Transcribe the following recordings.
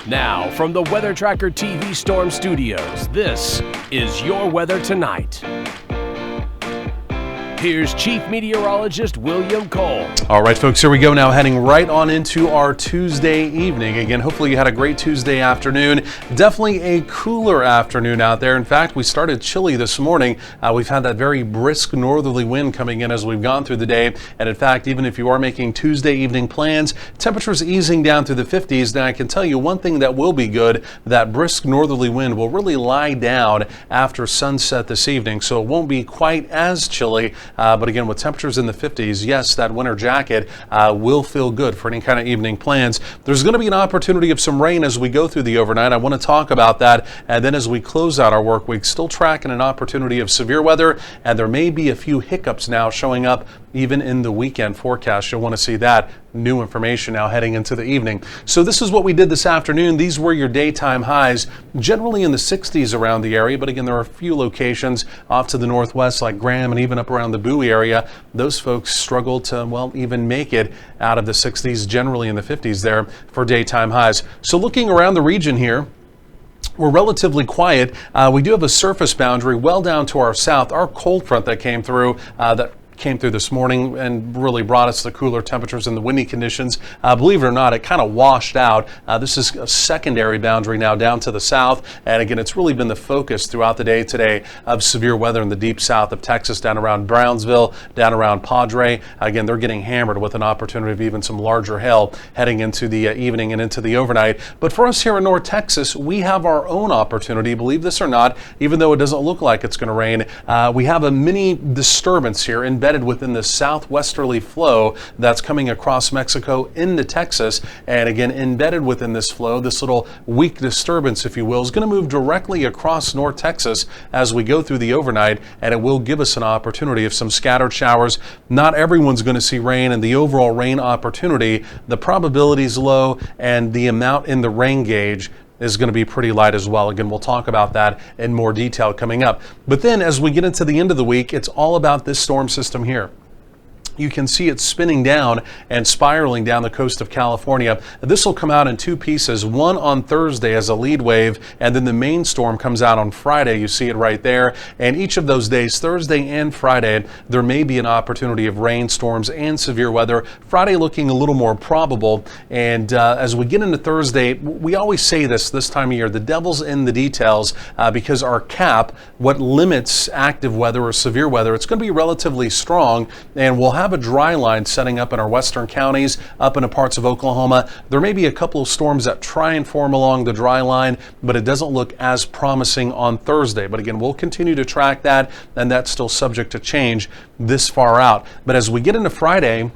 Now, from the Weather Tracker TV Storm Studios, this is your weather tonight. Here's Chief Meteorologist William Cole. All right, folks, here we go now, heading right on into our Tuesday evening. Again, hopefully you had a great Tuesday afternoon. Definitely a cooler afternoon out there. In fact, we started chilly this morning. We've had that very brisk northerly wind coming in as we've gone through the day. And in fact, even if you are making Tuesday evening plans, temperatures easing down through the 50s. Now, I can tell you one thing that will be good, that brisk northerly wind will really lie down after sunset this evening, so it won't be quite as chilly. But again, with temperatures in the 50s, yes, that winter jacket will feel good for any kind of evening plans. There's going to be an opportunity of some rain as we go through the overnight. I want to talk about that. And then as we close out our work week, still tracking an opportunity of severe weather. And there may be a few hiccups now showing up even in the weekend forecast. You'll want to see that new information now heading into the evening. So this is what we did this afternoon. These were your daytime highs, generally in the 60s around the area. But again, there are a few locations off to the northwest like Graham and even up around the Bowie area. Those folks struggled to, well, even make it out of the 60s, generally in the 50s there for daytime highs. So looking around the region here, we're relatively quiet. We do have a surface boundary well down to our south. Our cold front that came through this morning and really brought us the cooler temperatures and the windy conditions. Believe it or not, it kind of washed out. This is a secondary boundary now down to the south. And again, it's really been the focus throughout the day today of severe weather in the deep south of Texas, down around Brownsville, down around Padre. Again, they're getting hammered with an opportunity of even some larger hail heading into the evening and into the overnight. But for us here in North Texas, we have our own opportunity, believe this or not, even though it doesn't look like it's going to rain. We have a mini disturbance here embedded within the southwesterly flow that's coming across Mexico into Texas. And again, embedded within this flow, this little weak disturbance, if you will, is going to move directly across North Texas as we go through the overnight, and it will give us an opportunity of some scattered showers. Not everyone's going to see rain, and the overall rain opportunity, the probability is low, and the amount in the rain gauge is going to be pretty light as well. Again, we'll talk about that in more detail coming up. But then as we get into the end of the week, it's all about this storm system here. You can see it spinning down and spiraling down the coast of California. This will come out in two pieces, one on Thursday as a lead wave, and then the main storm comes out on Friday. You see it right there. And each of those days, Thursday and Friday, there may be an opportunity of rainstorms and severe weather. Friday looking a little more probable. And as we get into Thursday, we always say this time of year, the devil's in the details, because our cap, what limits active weather or severe weather, it's going to be relatively strong, and we'll have a dry line setting up in our western counties, up into parts of Oklahoma. There may be a couple of storms that try and form along the dry line, but it doesn't look as promising on Thursday. But again, we'll continue to track that, and that's still subject to change this far out. But as we get into Friday,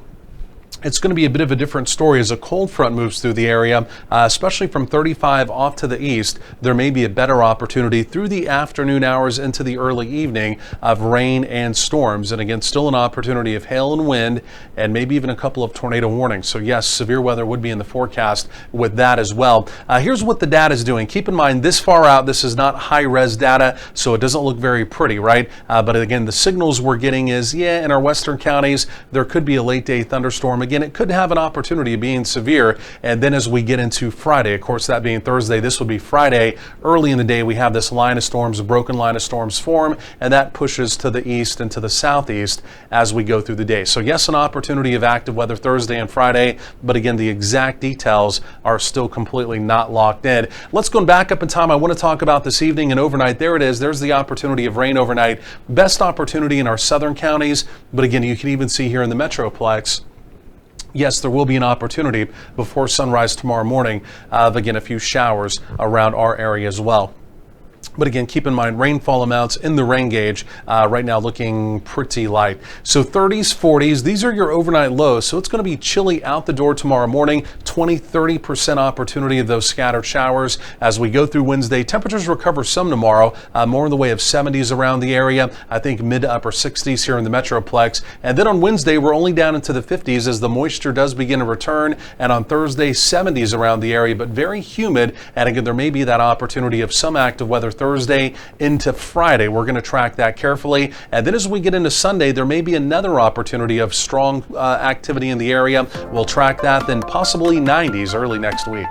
it's going to be a bit of a different story as a cold front moves through the area, especially from 35 off to the east. There may be a better opportunity through the afternoon hours into the early evening of rain and storms. And again, still an opportunity of hail and wind, and maybe even a couple of tornado warnings. So yes, severe weather would be in the forecast with that as well. Here's what the data is doing. Keep in mind, this far out, this is not high-res data, so it doesn't look very pretty, right? But again, the signals we're getting is, yeah, in our western counties, there could be a late-day thunderstorm. Again, it could have an opportunity of being severe. And then as we get into Friday, of course, that being Thursday, this would be Friday. Early in the day, we have this line of storms, a broken line of storms form, and that pushes to the east and to the southeast as we go through the day. So yes, an opportunity of active weather Thursday and Friday, but again, the exact details are still completely not locked in. Let's go back up in time. I want to talk about this evening and overnight. There it is. There's the opportunity of rain overnight. Best opportunity in our southern counties, but again, you can even see here in the Metroplex, yes, there will be an opportunity before sunrise tomorrow morning of, again, a few showers around our area as well. But again, keep in mind, rainfall amounts in the rain gauge right now looking pretty light. So 30s, 40s, these are your overnight lows. So it's going to be chilly out the door tomorrow morning, 20-30% opportunity of those scattered showers. As we go through Wednesday, temperatures recover some tomorrow, more in the way of 70s around the area. I think mid to upper 60s here in the Metroplex. And then on Wednesday, we're only down into the 50s as the moisture does begin to return. And on Thursday, 70s around the area, but very humid. And again, there may be that opportunity of some active weather Thursday into Friday. We're going to track that carefully. And then as we get into Sunday, there may be another opportunity of strong activity in the area. We'll track that, then possibly 90s early next week.